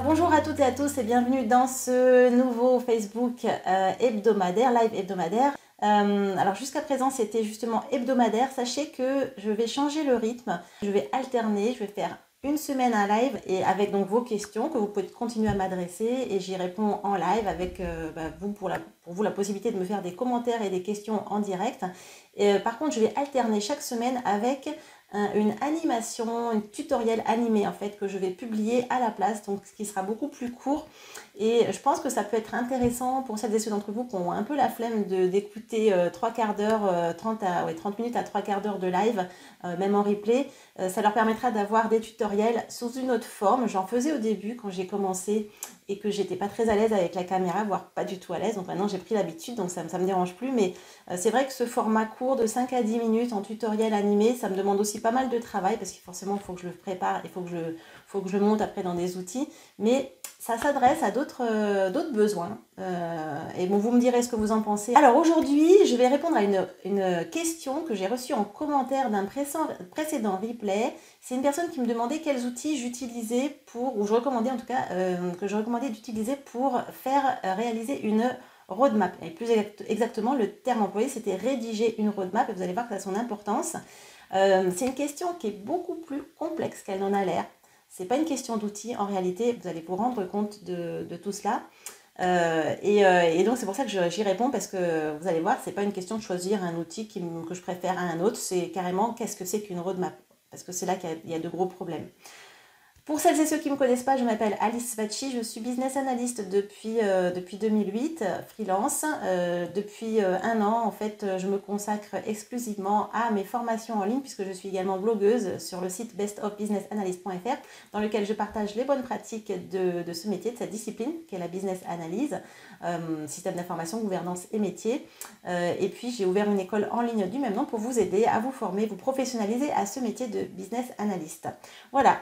Bonjour à toutes et à tous et bienvenue dans ce nouveau Facebook hebdomadaire, live hebdomadaire. Alors jusqu'à présent c'était justement hebdomadaire. Sachez que je vais changer le rythme, je vais alterner, je vais faire une semaine un live et avec donc vos questions que vous pouvez continuer à m'adresser et j'y réponds en live avec vous pour vous la possibilité de me faire des commentaires et des questions en direct. Par contre je vais alterner chaque semaine avec une animation, un tutoriel animé en fait que je vais publier à la place, donc ce qui sera beaucoup plus court et je pense que ça peut être intéressant pour celles et ceux d'entre vous qui ont un peu la flemme d'écouter 3 quarts d'heure, 30 minutes à 3 quarts d'heure de live, même en replay. Ça leur permettra d'avoir des tutoriels sous une autre forme. J'en faisais au début quand j'ai commencé et que j'étais pas très à l'aise avec la caméra, voire pas du tout à l'aise, donc maintenant j'ai pris l'habitude, donc ça me dérange plus, mais c'est vrai que ce format court de 5 à 10 minutes en tutoriel animé, ça me demande aussi pas mal de travail parce que forcément il faut que je le prépare, il faut que je le monte après dans des outils, mais ça s'adresse à d'autres besoins. Et bon, vous me direz ce que vous en pensez. Alors aujourd'hui, je vais répondre à une question que j'ai reçue en commentaire d'un précédent replay. C'est une personne qui me demandait quels outils j'utilisais ou je recommandais en tout cas, que je recommandais d'utiliser pour faire réaliser une roadmap. Et plus exactement, le terme employé, c'était rédiger une roadmap. Et vous allez voir que ça a son importance. C'est une question qui est beaucoup plus complexe qu'elle n'en a l'air. C'est pas une question d'outils, en réalité, vous allez vous rendre compte de tout cela. Et donc c'est pour ça que j'y réponds parce que vous allez voir, c'est pas une question de choisir un outil que je préfère à un autre, c'est carrément qu'est-ce que c'est qu'une roadmap, parce que c'est là qu'il y a de gros problèmes. Pour celles et ceux qui ne me connaissent pas, je m'appelle Alice Facci, je suis business analyst depuis 2008, freelance. Depuis un an, en fait, je me consacre exclusivement à mes formations en ligne puisque je suis également blogueuse sur le site bestofbusinessanalyst.fr dans lequel je partage les bonnes pratiques de ce métier, de cette discipline qui est la business analyse, système d'information, gouvernance et métier. Et puis, j'ai ouvert une école en ligne du même nom pour vous aider à vous former, vous professionnaliser à ce métier de business analyst. Voilà.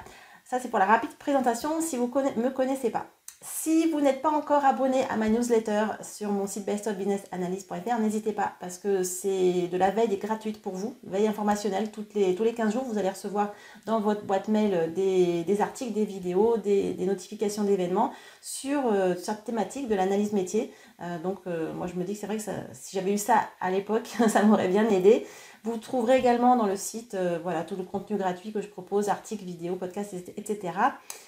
Ça, c'est pour la rapide présentation si vous ne me connaissez pas. Si vous n'êtes pas encore abonné à ma newsletter sur mon site bestofbusinessanalyst.fr, n'hésitez pas parce que c'est de la veille gratuite pour vous, veille informationnelle. Tous les 15 jours, vous allez recevoir dans votre boîte mail des articles, des vidéos, des notifications d'événements sur cette thématique de l'analyse métier. Moi, je me dis que c'est vrai que si j'avais eu ça à l'époque, ça m'aurait bien aidé. Vous trouverez également dans le site tout le contenu gratuit que je propose, articles, vidéos, podcasts, etc.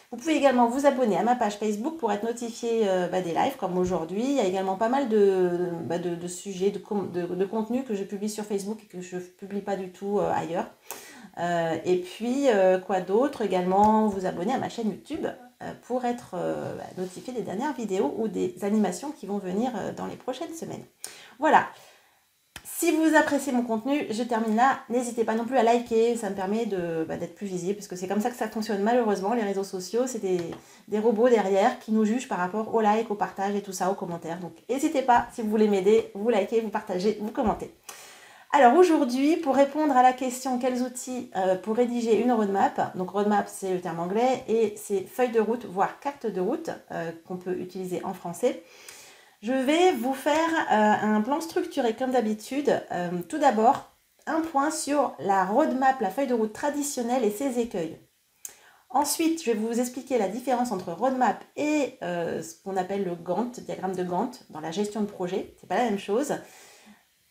Vous pouvez également vous abonner à ma page Facebook pour être notifié des lives comme aujourd'hui. Il y a également pas mal de sujets, de contenus que je publie sur Facebook et que je ne publie pas du tout ailleurs. Et puis, quoi d'autre? Également, vous abonner à ma chaîne YouTube pour être notifié des dernières vidéos ou des animations qui vont venir dans les prochaines semaines. Voilà. Si vous appréciez mon contenu, je termine là. N'hésitez pas non plus à liker, ça me permet d'être plus visible, parce que c'est comme ça que ça fonctionne malheureusement, les réseaux sociaux, c'est des robots derrière qui nous jugent par rapport au like, au partage et tout ça, aux commentaires. Donc n'hésitez pas, si vous voulez m'aider, vous likez, vous partagez, vous commentez. Alors aujourd'hui, pour répondre à la question quels outils pour rédiger une roadmap, donc roadmap c'est le terme anglais et c'est feuille de route, voire carte de route qu'on peut utiliser en français. Je vais vous faire un plan structuré comme d'habitude. Tout d'abord, un point sur la roadmap, la feuille de route traditionnelle et ses écueils. Ensuite, je vais vous expliquer la différence entre roadmap et ce qu'on appelle le Gantt, diagramme de Gantt, dans la gestion de projet. C'est pas la même chose.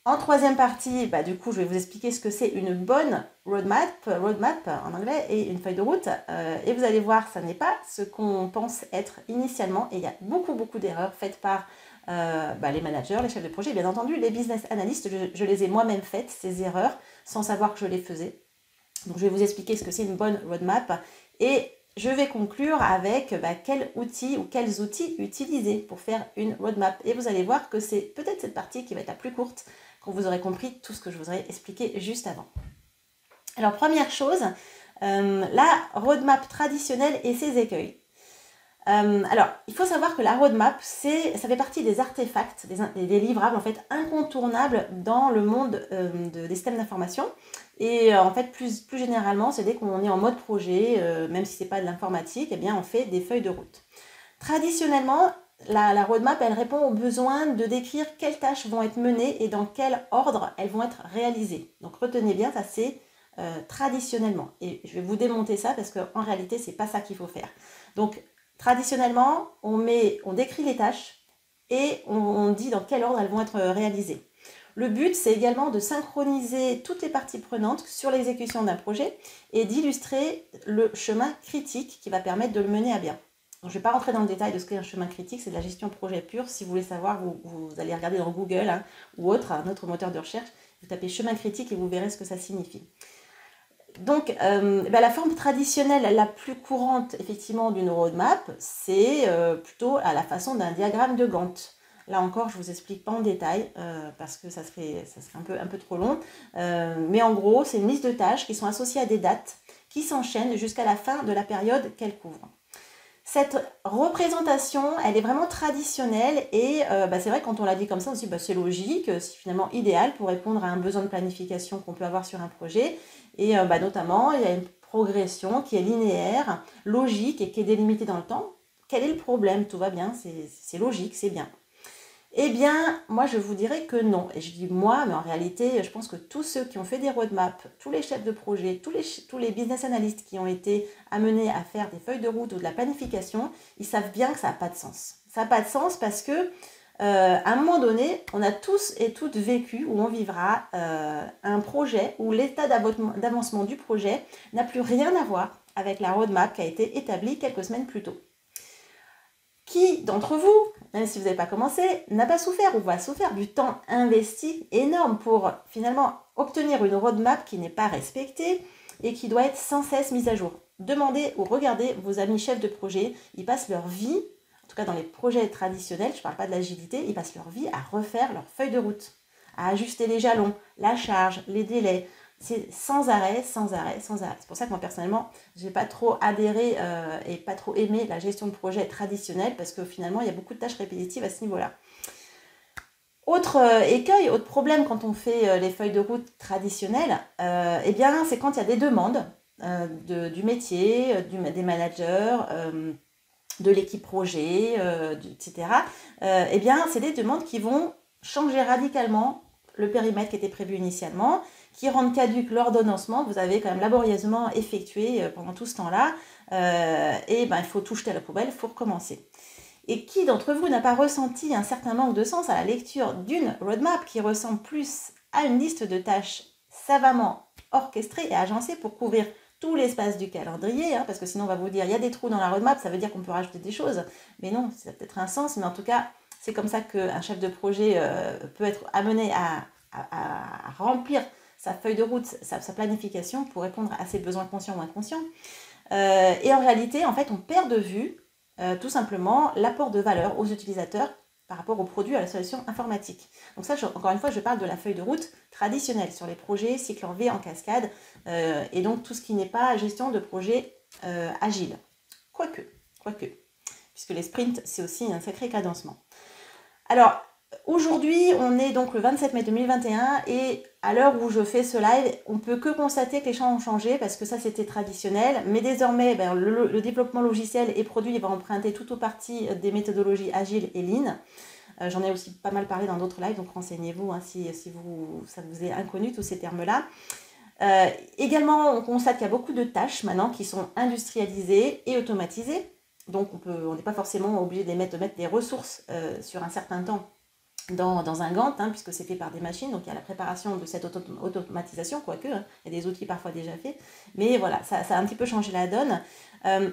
En troisième partie, du coup, je vais vous expliquer ce que c'est une bonne roadmap en anglais, et une feuille de route. Et vous allez voir, ça n'est pas ce qu'on pense être initialement. Et il y a beaucoup d'erreurs faites par les managers, les chefs de projet, et bien entendu les business analysts. Je les ai moi-même faites, ces erreurs, sans savoir que je les faisais. Donc je vais vous expliquer ce que c'est une bonne roadmap et je vais conclure avec quels outils utiliser pour faire une roadmap. Et vous allez voir que c'est peut-être cette partie qui va être la plus courte quand vous aurez compris tout ce que je vous aurais expliqué juste avant. Alors première chose, la roadmap traditionnelle et ses écueils. Alors, il faut savoir que la roadmap, ça fait partie des artefacts, des livrables en fait incontournables dans le monde des systèmes d'information. Et en fait, plus généralement, c'est dès qu'on est en mode projet, même si ce n'est pas de l'informatique, eh bien, on fait des feuilles de route. Traditionnellement, la roadmap, elle répond au besoin de décrire quelles tâches vont être menées et dans quel ordre elles vont être réalisées. Donc, retenez bien, ça c'est traditionnellement. Et je vais vous démonter ça parce qu'en réalité, ce n'est pas ça qu'il faut faire. Donc, Traditionnellement, on décrit les tâches et on dit dans quel ordre elles vont être réalisées. Le but, c'est également de synchroniser toutes les parties prenantes sur l'exécution d'un projet et d'illustrer le chemin critique qui va permettre de le mener à bien. Donc, je ne vais pas rentrer dans le détail de ce qu'est un chemin critique, c'est de la gestion de projet pure. Si vous voulez savoir, vous allez regarder dans Google ou un autre moteur de recherche, vous tapez chemin critique et vous verrez ce que ça signifie. Donc, la forme traditionnelle la plus courante, effectivement, d'une roadmap, c'est plutôt à la façon d'un diagramme de Gantt. Là encore, je ne vous explique pas en détail parce que ça serait un peu trop long. Mais en gros, c'est une liste de tâches qui sont associées à des dates qui s'enchaînent jusqu'à la fin de la période qu'elle couvre. Cette représentation, elle est vraiment traditionnelle et c'est vrai que quand on la dit comme ça, on se dit c'est logique, c'est finalement idéal pour répondre à un besoin de planification qu'on peut avoir sur un projet. Et notamment, il y a une progression qui est linéaire, logique et qui est délimitée dans le temps. Quel est le problème? Tout va bien, c'est logique, c'est bien. Eh bien, moi, je vous dirais que non. Et je dis moi, mais en réalité, je pense que tous ceux qui ont fait des roadmaps, tous les chefs de projet, tous les business analysts qui ont été amenés à faire des feuilles de route ou de la planification, ils savent bien que ça n'a pas de sens. Ça n'a pas de sens parce que, à un moment donné, on a tous et toutes vécu ou on vivra un projet où l'état d'avancement du projet n'a plus rien à voir avec la roadmap qui a été établie quelques semaines plus tôt. Qui d'entre vous, même si vous n'avez pas commencé, n'a pas souffert ou va souffrir du temps investi énorme pour finalement obtenir une roadmap qui n'est pas respectée et qui doit être sans cesse mise à jour? Demandez ou regardez vos amis chefs de projet, ils passent leur vie, en tout cas dans les projets traditionnels, je ne parle pas de l'agilité, ils passent leur vie à refaire leur feuille de route, à ajuster les jalons, la charge, les délais. C'est sans arrêt, sans arrêt, sans arrêt. C'est pour ça que moi, personnellement, je n'ai pas trop adhéré et pas trop aimé la gestion de projet traditionnelle parce que finalement, il y a beaucoup de tâches répétitives à ce niveau-là. Autre écueil, autre problème quand on fait les feuilles de route traditionnelles, c'est quand il y a des demandes du métier, des managers, de l'équipe projet, etc. C'est des demandes qui vont changer radicalement le périmètre qui était prévu initialement, qui rendent caduque l'ordonnancement que vous avez quand même laborieusement effectué pendant tout ce temps-là. Il faut tout jeter à la poubelle, il faut recommencer. Et qui d'entre vous n'a pas ressenti un certain manque de sens à la lecture d'une roadmap qui ressemble plus à une liste de tâches savamment orchestrée et agencée pour couvrir tout l'espace du calendrier, parce que sinon on va vous dire il y a des trous dans la roadmap, ça veut dire qu'on peut rajouter des choses. Mais non, ça a peut-être un sens, mais en tout cas, c'est comme ça qu'un chef de projet peut être amené à remplir sa feuille de route, sa planification pour répondre à ses besoins conscients ou inconscients. Et en réalité, en fait, on perd de vue tout simplement l'apport de valeur aux utilisateurs par rapport aux produits, à la solution informatique. Donc ça, encore une fois, je parle de la feuille de route traditionnelle sur les projets, cycle en V, en cascade, et donc tout ce qui n'est pas gestion de projet agile. Quoique, puisque les sprints, c'est aussi un sacré cadencement. Alors, aujourd'hui, on est donc le 27 mai 2021 et à l'heure où je fais ce live, on ne peut que constater que les champs ont changé parce que ça, c'était traditionnel. Mais désormais, le développement logiciel et produit va emprunter tout ou partie des méthodologies agiles et lean. J'en ai aussi pas mal parlé dans d'autres lives, donc renseignez-vous si ça vous est inconnu, tous ces termes-là. Également, on constate qu'il y a beaucoup de tâches maintenant qui sont industrialisées et automatisées. Donc, on n'est pas forcément obligé de mettre des ressources sur un certain temps dans un Gantt, puisque c'est fait par des machines. Donc, il y a la préparation de cette automatisation, quoique, il y a des outils parfois déjà faits. Mais voilà, ça a un petit peu changé la donne.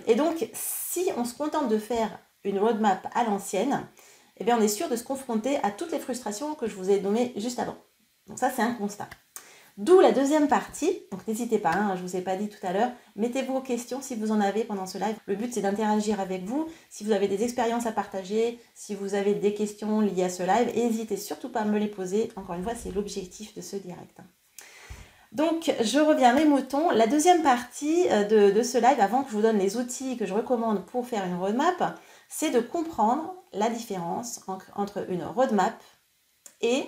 Et donc, si on se contente de faire une roadmap à l'ancienne, on est sûr de se confronter à toutes les frustrations que je vous ai nommées juste avant. Donc ça, c'est un constat. D'où la deuxième partie, donc n'hésitez pas, je ne vous ai pas dit tout à l'heure, mettez vos questions si vous en avez pendant ce live. Le but c'est d'interagir avec vous, si vous avez des expériences à partager, si vous avez des questions liées à ce live, n'hésitez surtout pas à me les poser, encore une fois c'est l'objectif de ce direct. Donc je reviens à mes moutons, la deuxième partie de ce live, avant que je vous donne les outils que je recommande pour faire une roadmap, c'est de comprendre la différence entre une roadmap et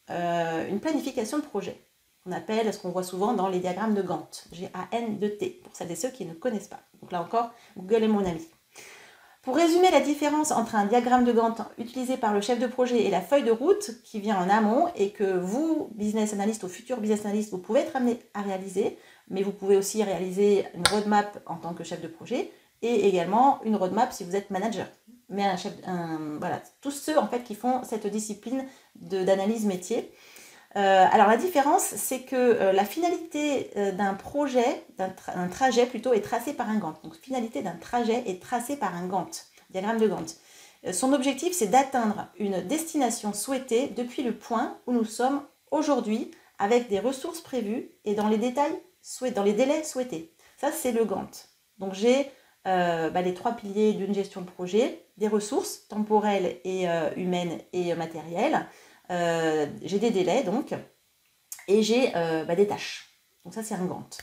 une planification de projet. On appelle ce qu'on voit souvent dans les diagrammes de Gantt, G-A-N-T, pour celles et ceux qui ne connaissent pas. Donc là encore, Google est mon ami. Pour résumer la différence entre un diagramme de Gantt utilisé par le chef de projet et la feuille de route qui vient en amont et que vous, business analyst ou futur business analyst, vous pouvez être amené à réaliser, mais vous pouvez aussi réaliser une roadmap en tant que chef de projet et également une roadmap si vous êtes manager. Mais voilà, tous ceux en fait qui font cette discipline d'analyse métier. Alors la différence, c'est que la finalité d'un projet, d'un trajet plutôt, est tracée par un Gantt. Donc finalité d'un trajet est tracée par un Gantt, diagramme de Gantt. Son objectif, c'est d'atteindre une destination souhaitée depuis le point où nous sommes aujourd'hui, avec des ressources prévues et dans les délais souhaités. Ça, c'est le Gantt. Donc j'ai les 3 piliers d'une gestion de projet, des ressources temporelles et humaines et matérielles. J'ai des délais donc, et j'ai des tâches. Donc ça, c'est un Gantt.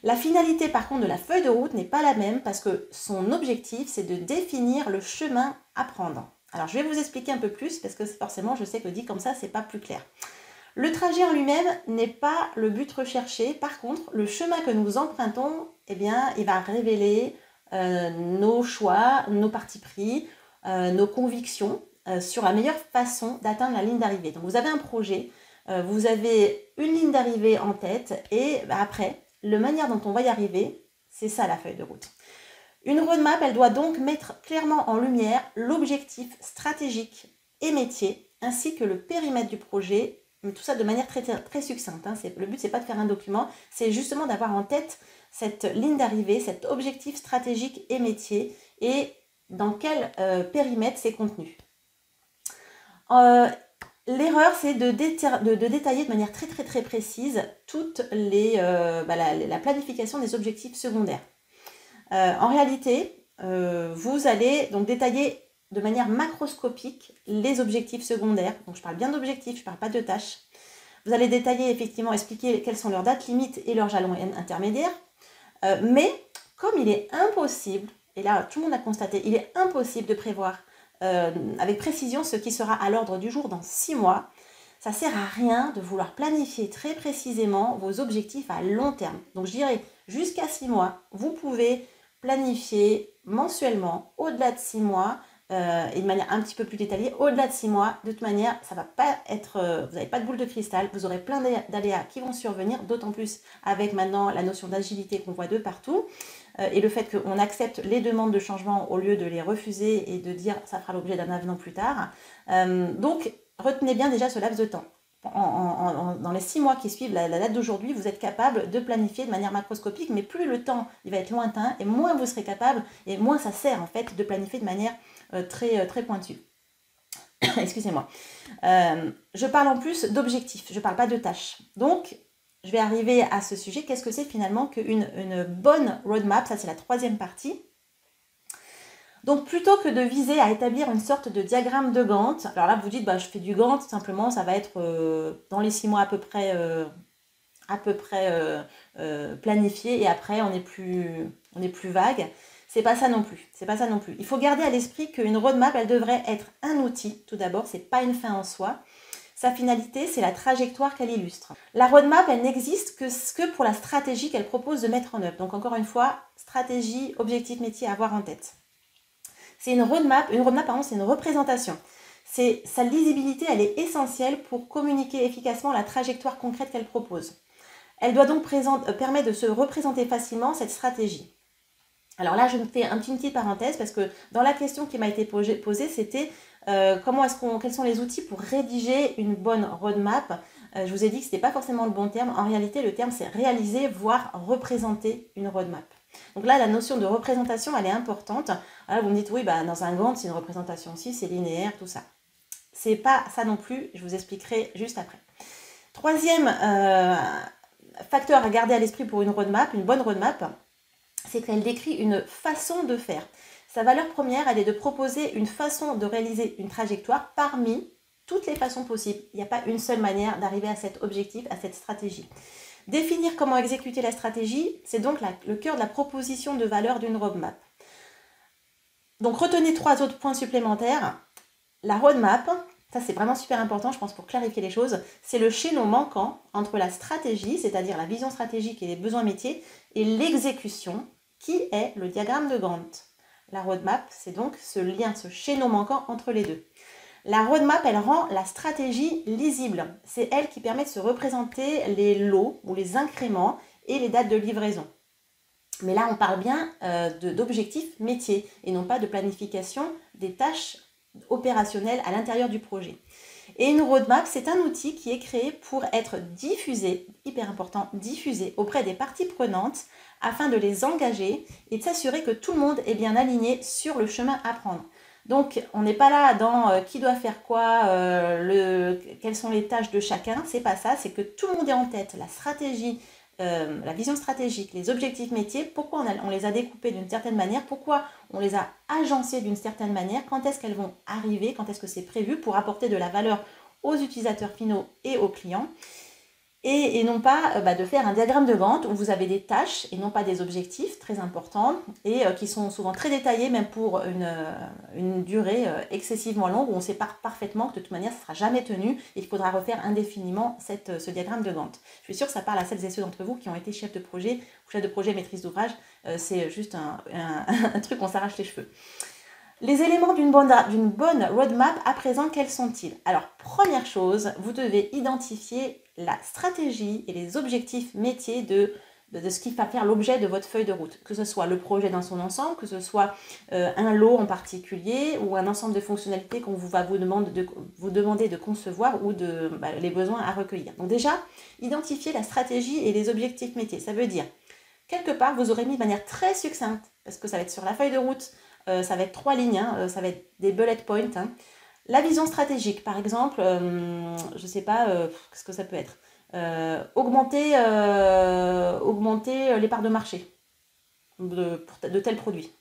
La finalité par contre de la feuille de route n'est pas la même parce que son objectif, c'est de définir le chemin à prendre. Alors je vais vous expliquer un peu plus parce que forcément, je sais que dit comme ça, c'est pas plus clair. Le trajet en lui-même n'est pas le but recherché. Par contre, le chemin que nous empruntons, eh bien, il va révéler nos choix, nos partis pris, nos convictions sur la meilleure façon d'atteindre la ligne d'arrivée. Donc vous avez un projet, vous avez une ligne d'arrivée en tête et après, la manière dont on va y arriver, c'est ça la feuille de route. Une roadmap, elle doit donc mettre clairement en lumière l'objectif stratégique et métier, ainsi que le périmètre du projet, mais tout ça de manière très, très succincte. Le but, c'est pas de faire un document, c'est justement d'avoir en tête cette ligne d'arrivée, cet objectif stratégique et métier, et dans quel périmètre c'est contenu. L'erreur, c'est de détailler de manière très très très précise toute la planification des objectifs secondaires. En réalité, vous allez donc détailler de manière macroscopique les objectifs secondaires. Donc je parle bien d'objectifs, je ne parle pas de tâches. Vous allez détailler, effectivement, expliquer quelles sont leurs dates limites et leurs jalons intermédiaires. Mais comme il est impossible, et là tout le monde a constaté, il est impossible de prévoir avec précision ce qui sera à l'ordre du jour dans 6 mois, ça ne sert à rien de vouloir planifier très précisément vos objectifs à long terme. Donc je dirais jusqu'à 6 mois, vous pouvez planifier mensuellement au-delà de 6 mois et de manière un petit peu plus détaillée. Au-delà de 6 mois, de toute manière, ça va pas être, vous n'avez pas de boule de cristal, vous aurez plein d'aléas qui vont survenir, d'autant plus avec maintenant la notion d'agilité qu'on voit de partout. Et le fait qu'on accepte les demandes de changement au lieu de les refuser et de dire ça fera l'objet d'un avenant plus tard. Donc, retenez bien déjà ce laps de temps. Dans les 6 mois qui suivent la date d'aujourd'hui, vous êtes capable de planifier de manière macroscopique, mais plus le temps il va être lointain, et moins vous serez capable, et moins ça sert en fait de planifier de manière très, très pointue. Excusez-moi. Je parle en plus d'objectifs, je ne parle pas de tâches. Donc, je vais arriver à ce sujet. Qu'est-ce que c'est finalement qu'une bonne roadmap? Ça, c'est la 3e partie. Donc, plutôt que de viser à établir une sorte de diagramme de Gantt, alors là, vous dites, je fais du Gantt, simplement, ça va être dans les 6 mois à peu près planifié, et après, on est plus vague. C'est pas ça non plus. C'est pas ça non plus. Il faut garder à l'esprit qu'une roadmap, elle devrait être un outil, tout d'abord, c'est pas une fin en soi. Sa finalité, c'est la trajectoire qu'elle illustre. La roadmap, elle n'existe que pour la stratégie qu'elle propose de mettre en œuvre. Donc encore une fois, stratégie, objectif, métier à avoir en tête. C'est une roadmap, c'est une représentation. Sa lisibilité, elle est essentielle pour communiquer efficacement la trajectoire concrète qu'elle propose. Elle doit donc permettre de se représenter facilement cette stratégie. Alors là, je me fais une petite parenthèse parce que dans la question qui m'a été posée, c'était quels sont les outils pour rédiger une bonne roadmap. Je vous ai dit que ce n'était pas forcément le bon terme. En réalité, le terme, c'est réaliser, voire représenter une roadmap. Donc là, la notion de représentation, elle est importante. Alors vous me dites, oui, dans un Gantt, c'est une représentation aussi, c'est linéaire, tout ça. C'est pas ça non plus, je vous expliquerai juste après. 3e facteur à garder à l'esprit pour une bonne roadmap, c'est qu'elle décrit une façon de faire. Sa valeur première, elle est de proposer une façon de réaliser une trajectoire parmi toutes les façons possibles. Il n'y a pas une seule manière d'arriver à cet objectif, à cette stratégie. Définir comment exécuter la stratégie, c'est donc le cœur de la proposition de valeur d'une roadmap. Donc retenez 3 autres points supplémentaires. La roadmap, ça c'est vraiment super important, je pense, pour clarifier les choses, c'est le chaînon manquant entre la stratégie, c'est-à-dire la vision stratégique et les besoins métiers, et l'exécution, qui est le diagramme de Gantt. La roadmap, c'est donc ce lien, ce chaînon manquant entre les deux. La roadmap, elle rend la stratégie lisible. C'est elle qui permet de se représenter les lots ou les incréments et les dates de livraison. Mais là, on parle bien d'objectifs métiers et non pas de planification des tâches opérationnelles à l'intérieur du projet. Et une roadmap, c'est un outil qui est créé pour être diffusé, hyper important, diffusé auprès des parties prenantes afin de les engager et de s'assurer que tout le monde est bien aligné sur le chemin à prendre. Donc, on n'est pas là dans qui doit faire quoi, quelles sont les tâches de chacun, c'est pas ça, c'est que tout le monde est en tête, la stratégie, la vision stratégique, les objectifs métiers, pourquoi on les a découpés d'une certaine manière, pourquoi on les a agencés d'une certaine manière, quand est-ce qu'elles vont arriver, quand est-ce que c'est prévu pour apporter de la valeur aux utilisateurs finaux et aux clients. Et non pas de faire un diagramme de Gantt où vous avez des tâches et non pas des objectifs très importants et qui sont souvent très détaillés, même pour une durée excessivement longue où on sait parfaitement que de toute manière ça ne sera jamais tenu et qu'il faudra refaire indéfiniment ce diagramme de Gantt. Je suis sûre que ça parle à celles et ceux d'entre vous qui ont été chefs de projet ou chefs de projet maîtrise d'ouvrage. C'est juste un truc, on s'arrache les cheveux. Les éléments d'une bonne roadmap, à présent, quels sont-ils? Alors, première chose, vous devez identifier la stratégie et les objectifs métiers de ce qui va faire l'objet de votre feuille de route. Que ce soit le projet dans son ensemble, que ce soit un lot en particulier ou un ensemble de fonctionnalités qu'on va vous demander de concevoir ou les besoins à recueillir. Donc déjà, identifier la stratégie et les objectifs métiers. Ça veut dire, quelque part, vous aurez mis de manière très succincte, parce que ça va être sur la feuille de route, ça va être 3 lignes, hein, ça va être des bullet points. Hein. La vision stratégique, par exemple, je ne sais pas, qu'est-ce que ça peut être augmenter les parts de marché de tels produits.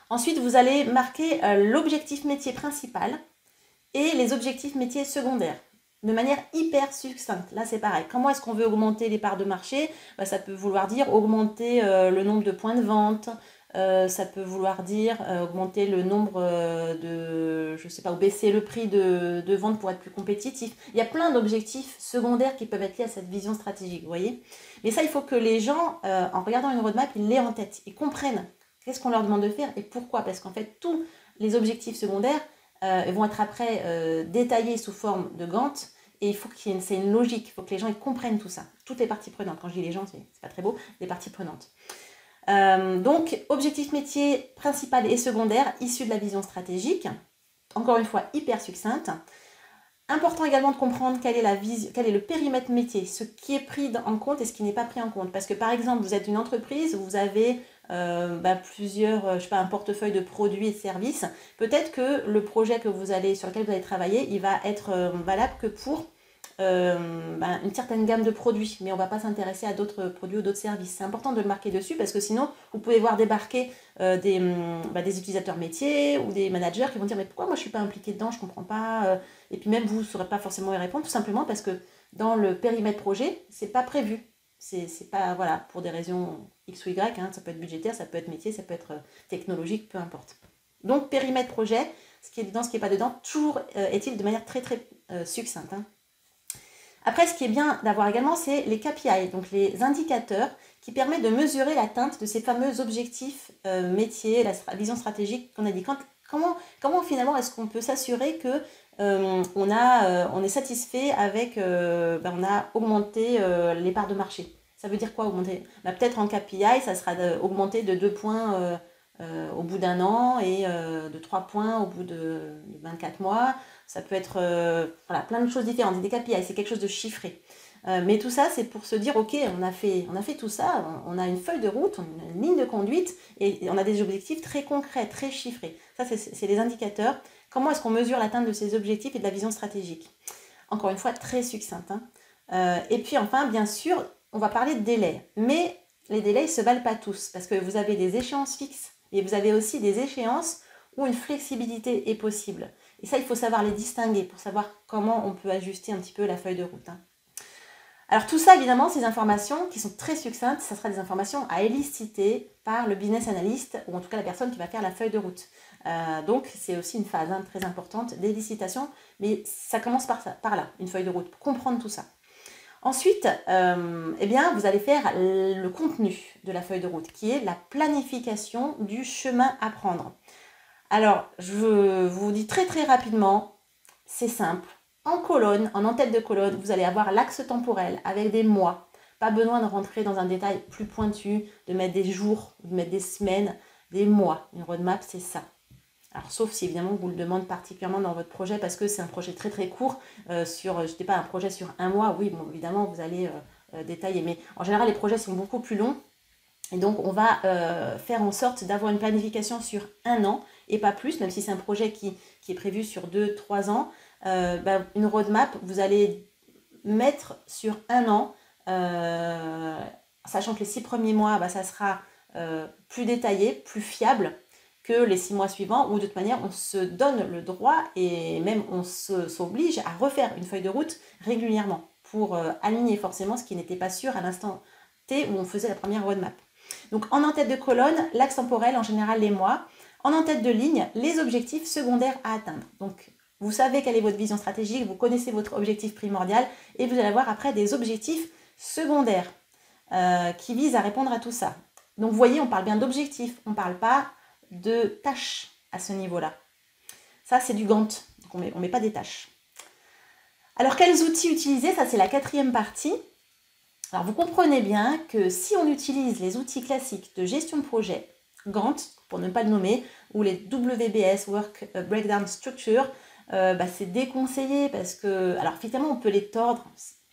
Ensuite, vous allez marquer l'objectif métier principal et les objectifs métiers secondaires de manière hyper succincte. Là, c'est pareil. Comment est-ce qu'on veut augmenter les parts de marché? Ça peut vouloir dire augmenter le nombre de points de vente, ça peut vouloir dire augmenter le nombre je sais pas, ou baisser le prix de vente pour être plus compétitif. Il y a plein d'objectifs secondaires qui peuvent être liés à cette vision stratégique, vous voyez. Mais ça, il faut que les gens, en regardant une roadmap, ils l'aient en tête, ils comprennent qu'est-ce qu'on leur demande de faire et pourquoi. Parce qu'en fait, tous les objectifs secondaires vont être après détaillés sous forme de Gantt. Et il faut c'est une logique, il faut que les gens ils comprennent tout ça. Toutes les parties prenantes. Quand je dis les gens, c'est pas très beau, les parties prenantes. Donc, objectif métier principal et secondaire issu de la vision stratégique. Encore une fois, hyper succincte. Important également de comprendre quel est le périmètre métier, ce qui est pris en compte et ce qui n'est pas pris en compte. Parce que par exemple, vous êtes une entreprise, vous avez plusieurs, je sais pas, un portefeuille de produits et de services. Peut-être que le projet sur lequel vous allez travailler, il va être valable que pour une certaine gamme de produits, mais on ne va pas s'intéresser à d'autres produits ou d'autres services. C'est important de le marquer dessus parce que sinon, vous pouvez voir débarquer des utilisateurs métiers ou des managers qui vont dire « mais pourquoi moi je ne suis pas impliqué dedans, je ne comprends pas ». Et puis même, vous ne saurez pas forcément y répondre, tout simplement parce que dans le périmètre projet, ce n'est pas prévu. C'est pas, voilà, pour des raisons X ou Y, hein, ça peut être budgétaire, ça peut être métier, ça peut être technologique, peu importe. Donc, périmètre projet, ce qui est dedans, ce qui n'est pas dedans, toujours est-il de manière très très succincte. Hein. Après, ce qui est bien d'avoir également, c'est les KPI, donc les indicateurs qui permettent de mesurer l'atteinte de ces fameux objectifs métiers, la vision stratégique qu'on a dit. Comment finalement est-ce qu'on peut s'assurer que on est satisfait avec, on a augmenté les parts de marché. Ça veut dire quoi augmenter? Peut-être en KPI, ça sera augmenter de 2 points au bout d'un an et de 3 points au bout de 24 mois. Ça peut être plein de choses différentes. Des KPI, c'est quelque chose de chiffré. Mais tout ça, c'est pour se dire, ok, on a fait tout ça, on a une feuille de route, on a une ligne de conduite et on a des objectifs très concrets, très chiffrés. Ça, c'est les indicateurs. Comment est-ce qu'on mesure l'atteinte de ces objectifs et de la vision stratégique? Encore une fois, très succincte. Hein. Et puis enfin, bien sûr, on va parler de délais. Mais les délais ne se valent pas tous parce que vous avez des échéances fixes et vous avez aussi des échéances où une flexibilité est possible. Et ça, il faut savoir les distinguer pour savoir comment on peut ajuster un petit peu la feuille de route. Hein. Alors tout ça, évidemment, ces informations qui sont très succinctes, ça sera des informations à éliciter par le business analyst ou en tout cas la personne qui va faire la feuille de route. Donc c'est aussi une phase très importante d'élicitation, mais ça commence par là, une feuille de route, pour comprendre tout ça. Ensuite, vous allez faire le contenu de la feuille de route, qui est la planification du chemin à prendre. Alors, je vous dis très très rapidement, c'est simple. En colonne, en tête de colonne, vous allez avoir l'axe temporel avec des mois Pas besoin de rentrer dans un détail plus pointu, de mettre des jours, de mettre des semaines, des mois. Une roadmap, c'est ça. Alors, sauf si évidemment vous le demandez particulièrement dans votre projet parce que c'est un projet très très court, sur, je sais pas, un projet sur un mois, oui, bon, évidemment, vous allez détailler. Mais en général, les projets sont beaucoup plus longs. Et donc, on va faire en sorte d'avoir une planification sur un an et pas plus, même si c'est un projet qui est prévu sur 2-3 ans. Une roadmap, vous allez mettre sur un an, sachant que les 6 premiers mois, ça sera plus détaillé, plus fiable que les 6 mois suivants, où de toute manière, on se donne le droit et même on s'oblige à refaire une feuille de route régulièrement pour aligner forcément ce qui n'était pas sûr à l'instant T où on faisait la première roadmap. Donc en en-tête de colonne, l'axe temporel, en général les mois. En en-tête de ligne, les objectifs secondaires à atteindre. Donc vous savez quelle est votre vision stratégique, vous connaissez votre objectif primordial et vous allez avoir après des objectifs secondaires qui visent à répondre à tout ça. Donc vous voyez, on parle bien d'objectifs, on ne parle pas de tâches à ce niveau-là. Ça, c'est du Gantt, donc on met pas des tâches. Alors, quels outils utiliser? Ça, c'est la 4e partie. Alors, vous comprenez bien que si on utilise les outils classiques de gestion de projet, Gantt, pour ne pas le nommer, ou les WBS, Work Breakdown Structure, c'est déconseillé parce que, alors finalement, on peut les tordre,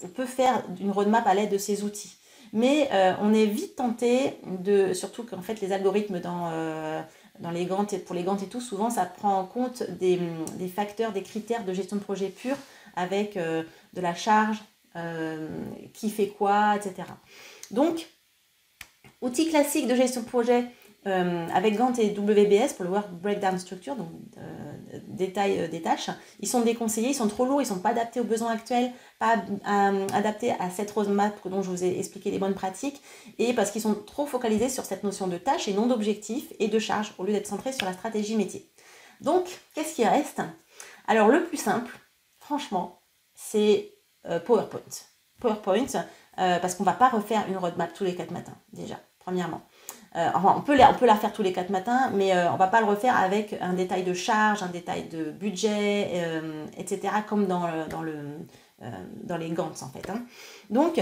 on peut faire une roadmap à l'aide de ces outils. Mais on est vite tenté de, surtout qu'en fait les algorithmes dans les Gantt et pour les Gantt et tout, souvent ça prend en compte des facteurs, des critères de gestion de projet pur avec de la charge, qui fait quoi, etc. Donc, outils classiques de gestion de projet avec Gantt et WBS pour le Work Breakdown Structure, donc détail des tâches, ils sont déconseillés, ils sont trop lourds, ils ne sont pas adaptés aux besoins actuels, pas adaptés à cette roadmap dont je vous ai expliqué les bonnes pratiques, et parce qu'ils sont trop focalisés sur cette notion de tâche et non d'objectif et de charge, au lieu d'être centrés sur la stratégie métier. Donc, qu'est-ce qui reste? Alors, le plus simple, franchement, c'est PowerPoint. PowerPoint, parce qu'on ne va pas refaire une roadmap tous les 4 matins, déjà, premièrement. On peut la faire tous les 4 matins, mais on ne va pas le refaire avec un détail de charge, un détail de budget, etc., comme dans les Gantt, en fait. Hein. Donc,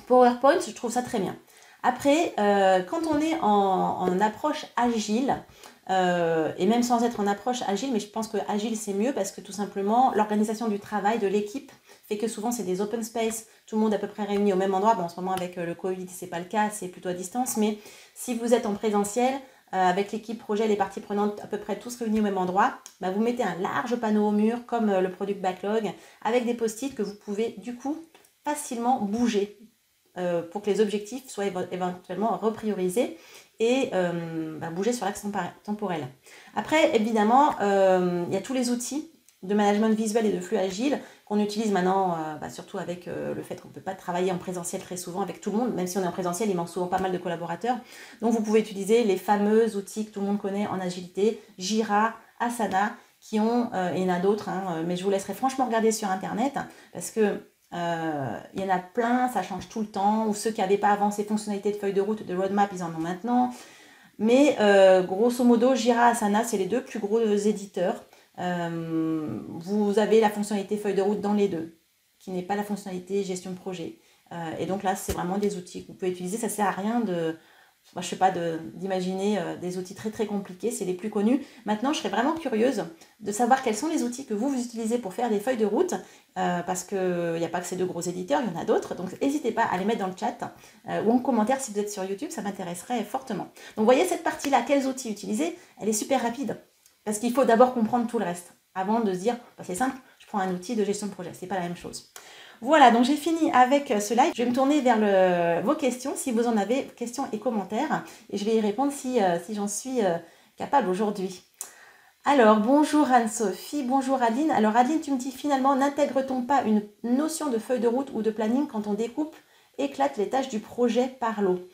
PowerPoint, je trouve ça très bien. Après, quand on est en approche agile, et même sans être en approche agile, mais je pense que agile c'est mieux parce que tout simplement l'organisation du travail de l'équipe fait que souvent c'est des open space, tout le monde est à peu près réuni au même endroit. Bon, en ce moment avec le Covid c'est pas le cas, c'est plutôt à distance, mais si vous êtes en présentiel avec l'équipe projet, les parties prenantes à peu près tous réunis au même endroit, vous mettez un large panneau au mur comme le Product Backlog avec des post-it que vous pouvez du coup facilement bouger pour que les objectifs soient éventuellement repriorisés et bouger sur l'axe temporel. Après, évidemment, il y a tous les outils de management visuel et de flux agile qu'on utilise maintenant, surtout avec le fait qu'on ne peut pas travailler en présentiel très souvent avec tout le monde, même si on est en présentiel, il manque souvent pas mal de collaborateurs. Donc vous pouvez utiliser les fameux outils que tout le monde connaît en agilité, Jira, Asana, qui ont, il y en a d'autres, hein, mais je vous laisserai franchement regarder sur Internet, parce que il y en a plein, ça change tout le temps, ou ceux qui n'avaient pas avant ces fonctionnalités de feuille de route, de roadmap, ils en ont maintenant. Mais grosso modo, Jira, Asana, c'est les deux plus gros éditeurs. Vous avez la fonctionnalité feuille de route dans les deux, qui n'est pas la fonctionnalité gestion de projet. Et donc là, c'est vraiment des outils que vous pouvez utiliser. Ça ne sert à rien d'imaginer des outils très très compliqués, c'est les plus connus. Maintenant, je serais vraiment curieuse de savoir quels sont les outils que vous utilisez pour faire des feuilles de route, parce qu'il n'y a pas que ces deux gros éditeurs, il y en a d'autres, donc n'hésitez pas à les mettre dans le chat ou en commentaire si vous êtes sur YouTube, ça m'intéresserait fortement. Donc vous voyez cette partie-là, quels outils utiliser, elle est super rapide, parce qu'il faut d'abord comprendre tout le reste, avant de se dire, c'est simple, je prends un outil de gestion de projet, c'est pas la même chose. Voilà, donc j'ai fini avec ce live. Je vais me tourner vers vos questions, si vous en avez, questions et commentaires. Et je vais y répondre si j'en suis capable aujourd'hui. Alors, bonjour Anne-Sophie, bonjour Adeline. Alors Adeline, tu me dis finalement, n'intègre-t-on pas une notion de feuille de route ou de planning quand on découpe, éclate les tâches du projet par lot?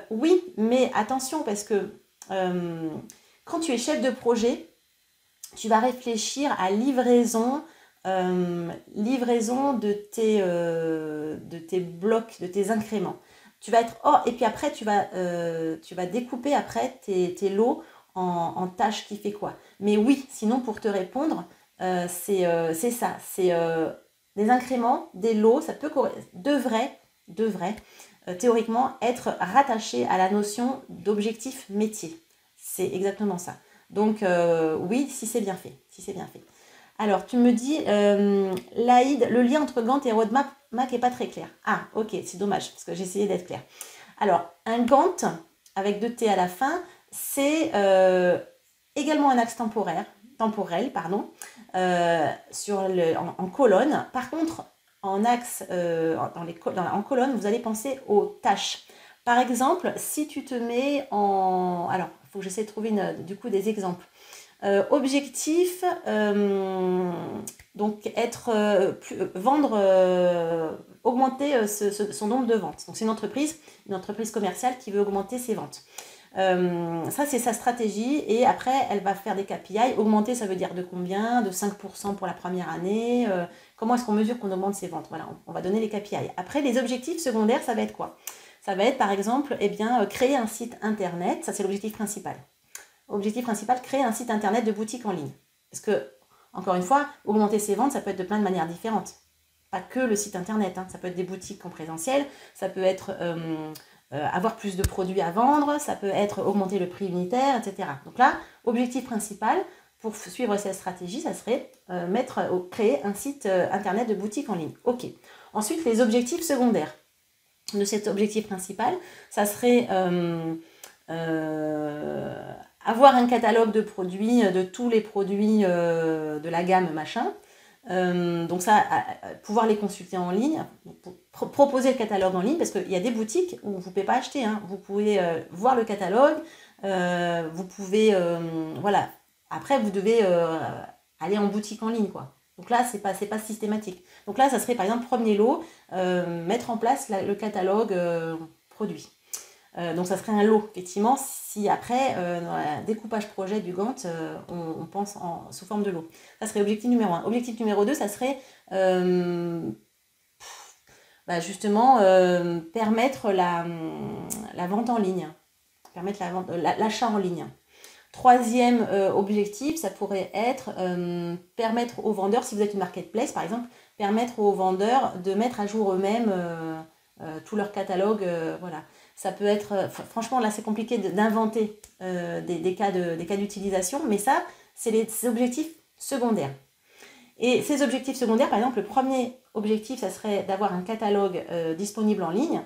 Oui, mais attention, parce que quand tu es chef de projet, tu vas réfléchir à livraison de tes blocs, de tes incréments. Tu vas être et puis après tu vas découper après tes lots en tâches qui fait quoi. Mais oui, sinon pour te répondre, c'est ça, c'est des incréments, des lots, ça devrait devrait théoriquement être rattaché à la notion d'objectif métier. C'est exactement ça. Donc oui, si c'est bien fait, si c'est bien fait. Alors, tu me dis, Laïd, le lien entre Gantt et Roadmap n'est pas très clair. Ah, ok, c'est dommage, parce que j'ai essayé d'être claire. Alors, un Gantt, avec 2 T à la fin, c'est également un axe temporel, en colonne. Par contre, en axe, en colonne, vous allez penser aux tâches. Par exemple, si tu te mets en... Alors, il faut que j'essaie de trouver des exemples. Objectif, donc augmenter son nombre de ventes. Donc c'est une entreprise commerciale qui veut augmenter ses ventes. Ça c'est sa stratégie et après elle va faire des KPI. Augmenter, ça veut dire de combien? De 5% pour la première année. Comment est-ce qu'on mesure qu'on augmente ses ventes? Voilà, on va donner les KPI. Après, les objectifs secondaires, ça va être quoi? Ça va être par exemple créer un site internet. Ça c'est l'objectif principal. Objectif principal, créer un site internet de boutique en ligne. Parce que, encore une fois, augmenter ses ventes, ça peut être de plein de manières différentes. Pas que le site internet, ça peut être des boutiques en présentiel, ça peut être avoir plus de produits à vendre, ça peut être augmenter le prix unitaire, etc. Donc là, objectif principal, pour suivre cette stratégie, ça serait créer un site internet de boutique en ligne. Ok. Ensuite, les objectifs secondaires de cet objectif principal, ça serait... avoir un catalogue de produits, de tous les produits de la gamme machin. Donc ça, pouvoir les consulter en ligne, proposer le catalogue en ligne, parce qu'il y a des boutiques où vous ne pouvez pas acheter. Vous pouvez voir le catalogue, vous pouvez... voilà. Après, vous devez aller en boutique en ligne, quoi. Donc là, c'est pas systématique. Donc là, ça serait par exemple, premier lot, mettre en place le catalogue produit. Donc ça serait un lot, effectivement, si après, dans le découpage projet du Gantt, on pense sous forme de lot. Ça serait objectif numéro 1. Objectif numéro 2, ça serait justement permettre la vente en ligne, permettre l'achat en ligne. Troisième objectif, ça pourrait être permettre aux vendeurs, si vous êtes une marketplace par exemple, permettre aux vendeurs de mettre à jour eux-mêmes tout leur catalogue, voilà. Ça peut être, franchement là c'est compliqué d'inventer des cas d'utilisation, mais ça c'est les objectifs secondaires. Et ces objectifs secondaires, par exemple, le premier objectif, ça serait d'avoir un catalogue disponible en ligne.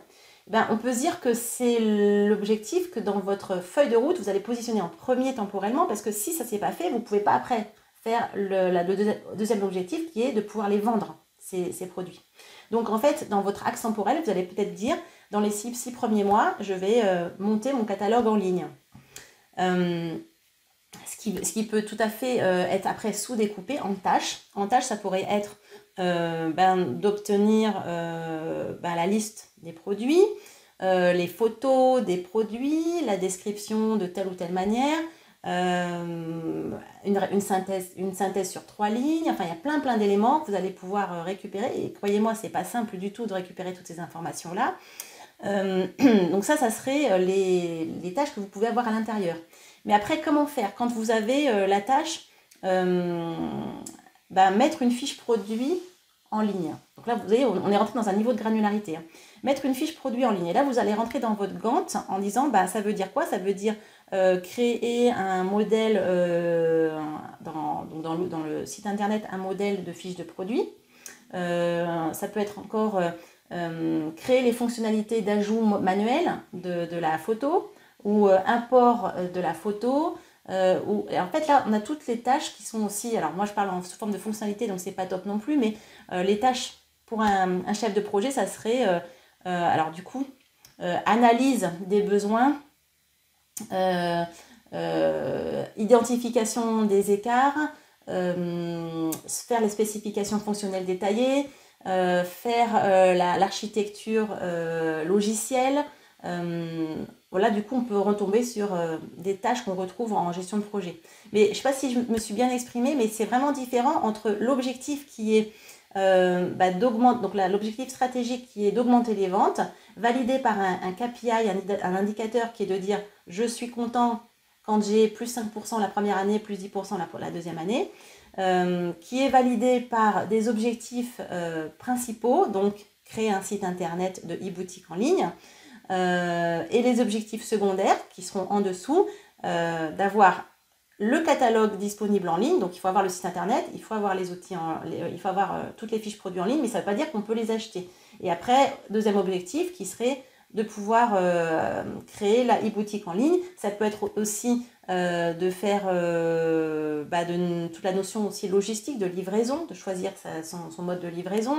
On peut se dire que c'est l'objectif que dans votre feuille de route, vous allez positionner en premier temporellement, parce que si ça ne s'est pas fait, vous ne pouvez pas après faire le deuxième objectif qui est de pouvoir les vendre, ces produits. Donc en fait, dans votre axe temporel, vous allez peut-être dire, dans les 6 premiers mois, je vais monter mon catalogue en ligne. Ce qui peut tout à fait être après sous-découpé en tâches. En tâches, ça pourrait être d'obtenir la liste des produits, les photos des produits, la description de telle ou telle manière, une synthèse sur 3 lignes. Enfin, il y a plein d'éléments que vous allez pouvoir récupérer. Et croyez-moi, c'est pas simple du tout de récupérer toutes ces informations-là. Donc ça serait les tâches que vous pouvez avoir à l'intérieur. Mais après, comment faire? Quand vous avez la tâche, mettre une fiche produit en ligne. Donc là, vous voyez, on est rentré dans un niveau de granularité. Mettre une fiche produit en ligne. Et là, vous allez rentrer dans votre Gantt en disant, ça veut dire quoi? Ça veut dire créer un modèle, dans le site internet, un modèle de fiche de produit. Ça peut être encore créer les fonctionnalités d'ajout manuel de la photo, ou import de la photo. Et en fait là on a toutes les tâches qui sont aussi, alors moi je parle sous forme de fonctionnalité, donc c'est pas top non plus, mais les tâches pour un chef de projet, ça serait alors du coup analyse des besoins, identification des écarts, faire les spécifications fonctionnelles détaillées, faire l'architecture logicielle. Voilà, du coup, on peut retomber sur des tâches qu'on retrouve en gestion de projet. Mais je ne sais pas si je me suis bien exprimée, mais c'est vraiment différent entre l'objectif qui est d'augmenter, donc l'objectif stratégique qui est d'augmenter les ventes, validé par un KPI, un indicateur qui est de dire je suis content quand j'ai plus 5% la première année, plus 10% la deuxième année, qui est validé par des objectifs principaux, donc créer un site internet de e-boutique en ligne. Et les objectifs secondaires qui seront en dessous, d'avoir le catalogue disponible en ligne. Donc il faut avoir le site internet, il faut avoir les outils, il faut avoir toutes les fiches produits en ligne, mais ça ne veut pas dire qu'on peut les acheter. Et après, deuxième objectif qui serait de pouvoir créer la e-boutique en ligne. Ça peut être aussi de faire toute la notion aussi logistique de livraison, de choisir son mode de livraison.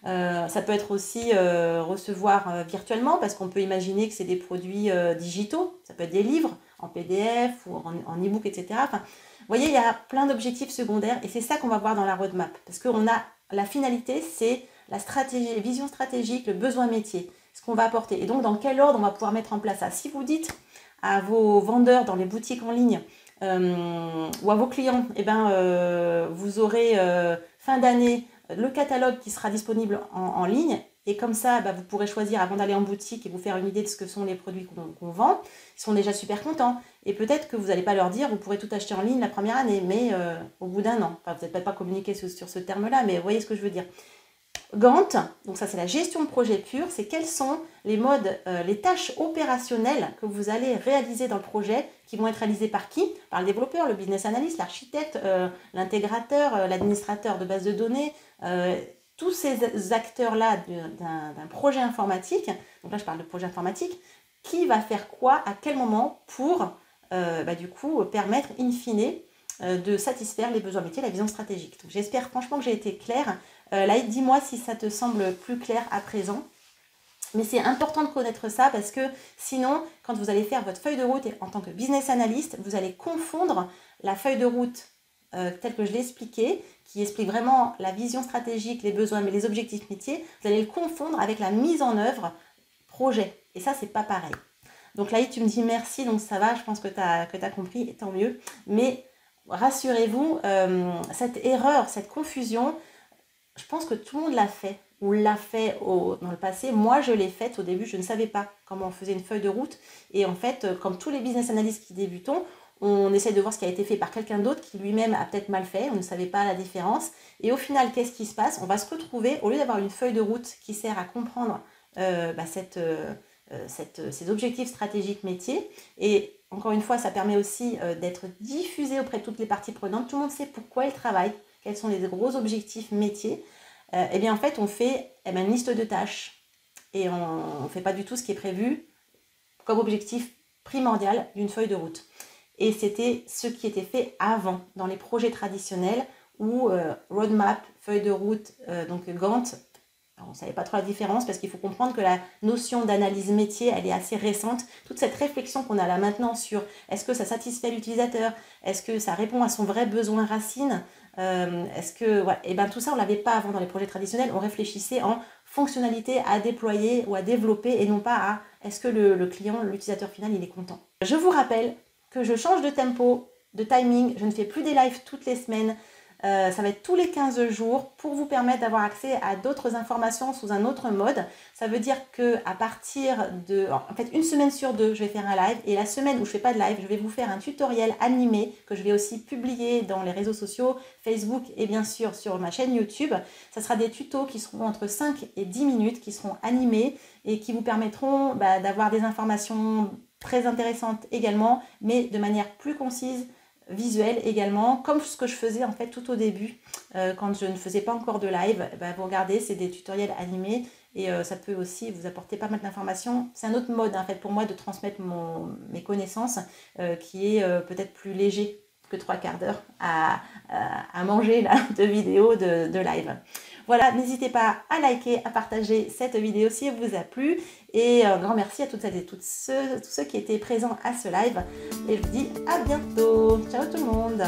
Ça peut être aussi recevoir virtuellement, parce qu'on peut imaginer que c'est des produits digitaux, ça peut être des livres en PDF ou en e-book, etc. Enfin, vous voyez, il y a plein d'objectifs secondaires et c'est ça qu'on va voir dans la roadmap, parce qu'on a la finalité, c'est la stratégie, la vision stratégique, le besoin métier, ce qu'on va apporter. Et donc, dans quel ordre on va pouvoir mettre en place ça. Si vous dites à vos vendeurs dans les boutiques en ligne ou à vos clients, vous aurez fin d'année le catalogue qui sera disponible en ligne, et comme ça vous pourrez choisir avant d'aller en boutique et vous faire une idée de ce que sont les produits qu'on vend. Ils sont déjà super contents, et peut-être que vous n'allez pas leur dire vous pourrez tout acheter en ligne la première année, mais au bout d'un an, enfin, vous n'allez peut-être pas communiquer sur ce terme-là, mais vous voyez ce que je veux dire. Gantt, donc ça c'est la gestion de projet pure, c'est quels sont les modes, les tâches opérationnelles que vous allez réaliser dans le projet, qui vont être réalisées par qui? Par le développeur, le business analyst, l'architecte, l'intégrateur, l'administrateur de base de données, tous ces acteurs-là d'un projet informatique. Donc là je parle de projet informatique, qui va faire quoi, à quel moment, pour du coup permettre in fine de satisfaire les besoins métiers, la vision stratégique. Donc j'espère franchement que j'ai été claire. Là, dis-moi si ça te semble plus clair à présent. Mais c'est important de connaître ça, parce que sinon, quand vous allez faire votre feuille de route en tant que business analyst, vous allez confondre la feuille de route telle que je l'ai expliquée, qui explique vraiment la vision stratégique, les besoins, mais les objectifs métiers. Vous allez le confondre avec la mise en œuvre projet. Et ça, c'est pas pareil. Donc là, tu me dis merci, donc ça va, je pense que tu as compris, et tant mieux. Mais rassurez-vous, cette erreur, cette confusion, je pense que tout le monde l'a fait, ou l'a fait dans le passé. Moi, je l'ai faite au début, je ne savais pas comment on faisait une feuille de route. Et en fait, comme tous les business analysts qui débutons, on essaie de voir ce qui a été fait par quelqu'un d'autre qui lui-même a peut-être mal fait, on ne savait pas la différence. Et au final, qu'est-ce qui se passe? On va se retrouver, au lieu d'avoir une feuille de route qui sert à comprendre ces objectifs stratégiques métiers, et encore une fois, ça permet aussi d'être diffusé auprès de toutes les parties prenantes. Tout le monde sait pourquoi ils travaillent, quels sont les gros objectifs métiers. Et bien en fait, on fait une liste de tâches et on ne fait pas du tout ce qui est prévu comme objectif primordial d'une feuille de route. Et c'était ce qui était fait avant, dans les projets traditionnels où roadmap, feuille de route, donc Gantt, on ne savait pas trop la différence, parce qu'il faut comprendre que la notion d'analyse métier, elle est assez récente. Toute cette réflexion qu'on a là maintenant sur est-ce que ça satisfait l'utilisateur, est-ce que ça répond à son vrai besoin racine, et ben tout ça on l'avait pas avant dans les projets traditionnels. On réfléchissait en fonctionnalité à déployer ou à développer, et non pas à est-ce que le client, l'utilisateur final, il est content. Je vous rappelle que je change de tempo, de timing, je ne fais plus des lives toutes les semaines. Ça va être tous les 15 jours pour vous permettre d'avoir accès à d'autres informations sous un autre mode. Ça veut dire qu'à partir de... En fait, une semaine sur deux, je vais faire un live. Et la semaine où je ne fais pas de live, je vais vous faire un tutoriel animé que je vais aussi publier dans les réseaux sociaux, Facebook et bien sûr sur ma chaîne YouTube. Ça sera des tutos qui seront entre 5 et 10 minutes, qui seront animés et qui vous permettront d'avoir des informations très intéressantes également, mais de manière plus concise, visuel également, comme ce que je faisais en fait tout au début quand je ne faisais pas encore de live. Vous regardez, c'est des tutoriels animés et ça peut aussi vous apporter pas mal d'informations. C'est un autre mode en fait pour moi de transmettre mes connaissances qui est peut-être plus léger que 3/4 d'heure à manger là, de vidéos de live. Voilà, n'hésitez pas à liker, à partager cette vidéo si elle vous a plu. Et un grand merci à toutes celles et tous ceux qui étaient présents à ce live. Et je vous dis à bientôt. Ciao tout le monde.